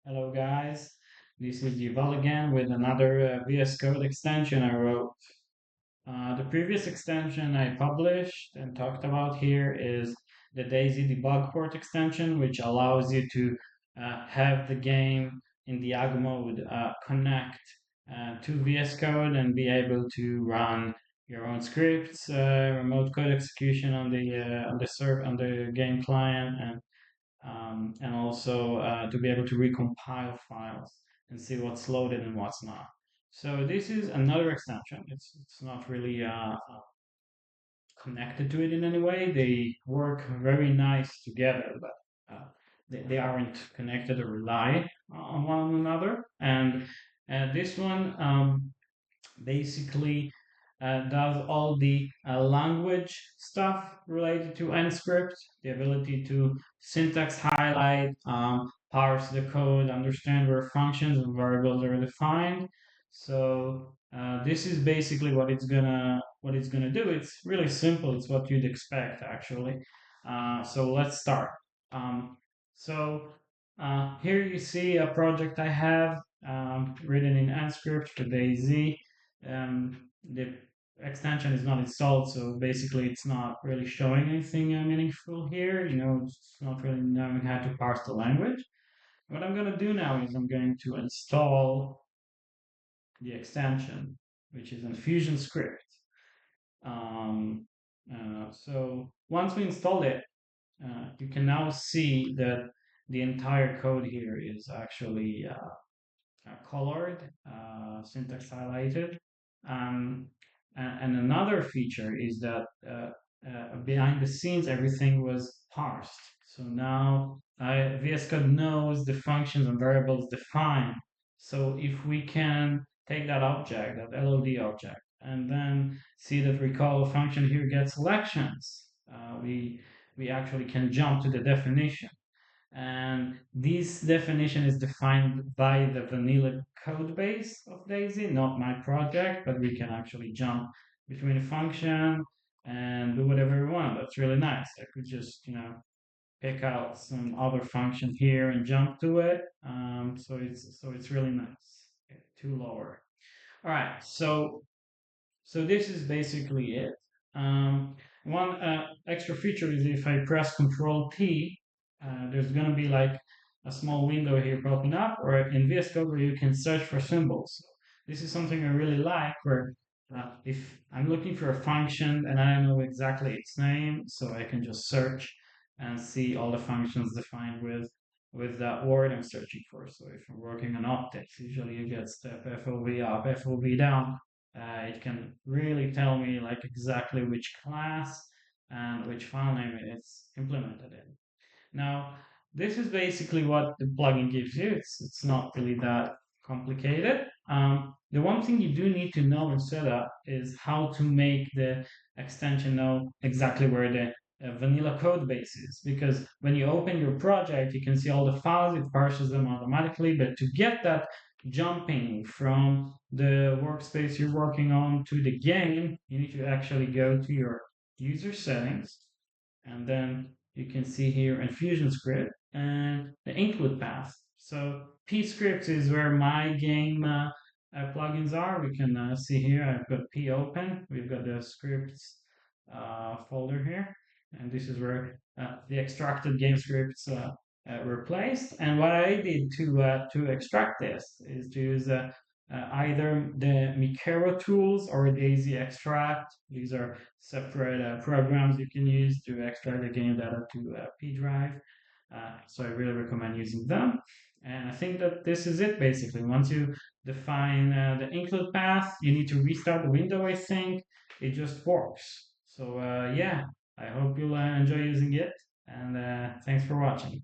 Hello guys, this is Yuval again with another VS Code extension I wrote. The previous extension I published and talked about here is the DayZ debug port extension, which allows you to have the game in Diag mode connect to VS Code and be able to run your own scripts, remote code execution on the game client, and also to be able to recompile files and see what's loaded and what's not. So this is another extension. It's not really connected to it in any way. They work very nice together, but they aren't connected or rely on one another. And this one basically does all the language stuff related to Nscript, the ability to syntax highlight, parse the code, understand where functions and variables are defined. So this is basically what it's gonna do. It's really simple. It's what you'd expect actually. So let's start. Um, so here you see a project I have written in Nscript for DayZ. The extension is not installed, so basically it's not really showing anything meaningful here. It's not really knowing how to parse the language. What I'm going to do now is I'm going to install the extension, which is Enfusion Script. So once we install it, you can now see that the entire code here is actually colored, syntax highlighted. Um, and another feature is that behind the scenes, everything was parsed. So now VS Code knows the functions and variables defined. So if we can take that object, that LOD object, and then see that recall function here gets selections, we actually can jump to the definition. And this definition is defined by the vanilla code base of DayZ, not my project, but we can actually jump between a function and do whatever we want. That's really nice. I could just, pick out some other function here and jump to it. So it's really nice. Okay, too lower. All right. So this is basically it. One extra feature is if I press Control T, there's going to be like a small window here popping up, or in VS Code where you can search for symbols. This is something I really like, where if I'm looking for a function and I don't know exactly its name, so I can just search and see all the functions defined with that word I'm searching for. So if I'm working on optics, usually you get step FOV up, FOV down. It can really tell me like exactly which class and which file name it's implemented in. Now, this is basically what the plugin gives you. It's not really that complicated. The one thing you do need to know and set up is how to make the extension know exactly where the vanilla code base is. Because when you open your project, you can see all the files, it parses them automatically. But to get that jumping from the workspace you're working on to the game, you need to actually go to your user settings, and then you can see here Enfusion Script and the include path. So P scripts is where my game plugins are. We can see here I've got P open. We've got the scripts folder here, and this is where the extracted game scripts were placed. And what I did to extract this is to use either the Mikero tools or DayZ extract. These are separate programs you can use to extract the game data to P drive. So I really recommend using them. And I think that this is it basically. Once you define the include path, you need to restart the window, I think. It just works. So yeah, I hope you'll enjoy using it. And thanks for watching.